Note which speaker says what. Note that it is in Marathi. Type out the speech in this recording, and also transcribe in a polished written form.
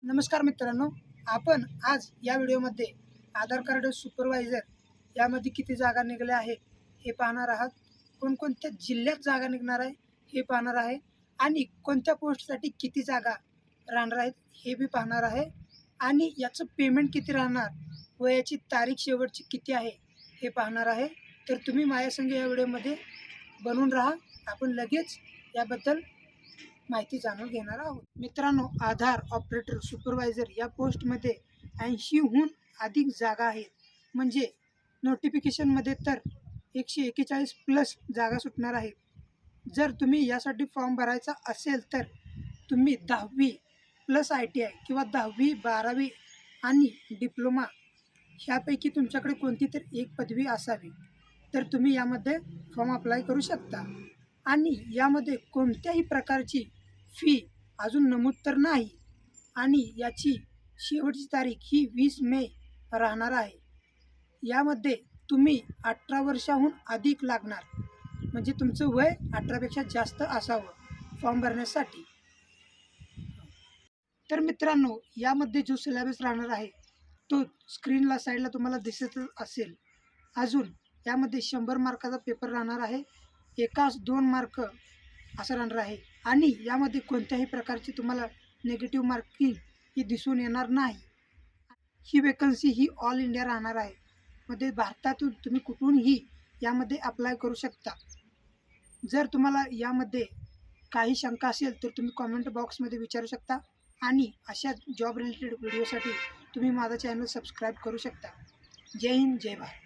Speaker 1: नमस्कार मित्रांनो, आपण आज या व्हिडिओमध्ये आधार कार्ड सुपरवायझर यामध्ये किती जागा निघाल्या आहे हे पाहणार आहात. कोणकोणत्या जिल्ह्यात जागा निघणार आहे हे पाहणार आहे आणि कोणत्या पोस्टसाठी किती जागा राहणार आहेत हे बी पाहणार आहे आणि याचं पेमेंट किती राहणार व याची तारीख शेवटची किती आहे हे पाहणार आहे. तर तुम्ही माझ्यासंग या व्हिडिओमध्ये बनून राहा. आपण लगेच याबद्दल माहिती जाणून घेणार आहोत. मित्रांनो, आधार ऑपरेटर सुपरवायझर या पोस्टमध्ये 80हून अधिक जागा आहेत. म्हणजे नोटिफिकेशनमध्ये तर 141 प्लस जागा सुटणार आहेत. जर तुम्ही यासाठी फॉर्म भरायचा असेल तर तुम्ही 10वी प्लस ITI किंवा 10वी 12वी आणि डिप्लोमा ह्यापैकी तुमच्याकडे कोणती तर एक पदवी असावी तर तुम्ही यामध्ये फॉर्म अप्लाय करू शकता. आणि यामध्ये कोणत्याही प्रकारची फी अजून नमूद तर नाही आणि याची शेवटची तारीख ही 20 मे राहणार आहे. यामध्ये तुम्ही 18 वर्षाहून अधिक लागणार, म्हणजे तुमचं वय 18पेक्षा जास्त असावं फॉर्म भरण्यासाठी. तर मित्रांनो, यामध्ये जो सिलेबस राहणार आहे तो स्क्रीनला साईडला तुम्हाला दिसत असेल. अजून यामध्ये 100 मार्काचा पेपर राहणार आहे. एकास 2 मार्क असं राहणार आहे आणि यामध्ये कोणत्याही प्रकारची तुम्हाला निगेटिव्ह मार्किंग ही दिसून येणार नाही. ही वेकन्सी ही ऑल इंडिया राहणार आहे. मध्ये भारतातून तुम्ही कुठूनही यामध्ये अप्लाय करू शकता. जर तुम्हाला यामध्ये काही शंका असेल तर तुम्ही कॉमेंट बॉक्समध्ये विचारू शकता आणि अशा जॉब रिलेटेड व्हिडिओसाठी तुम्ही माझा चॅनल सबस्क्राईब करू शकता. जय हिंद, जय भारत.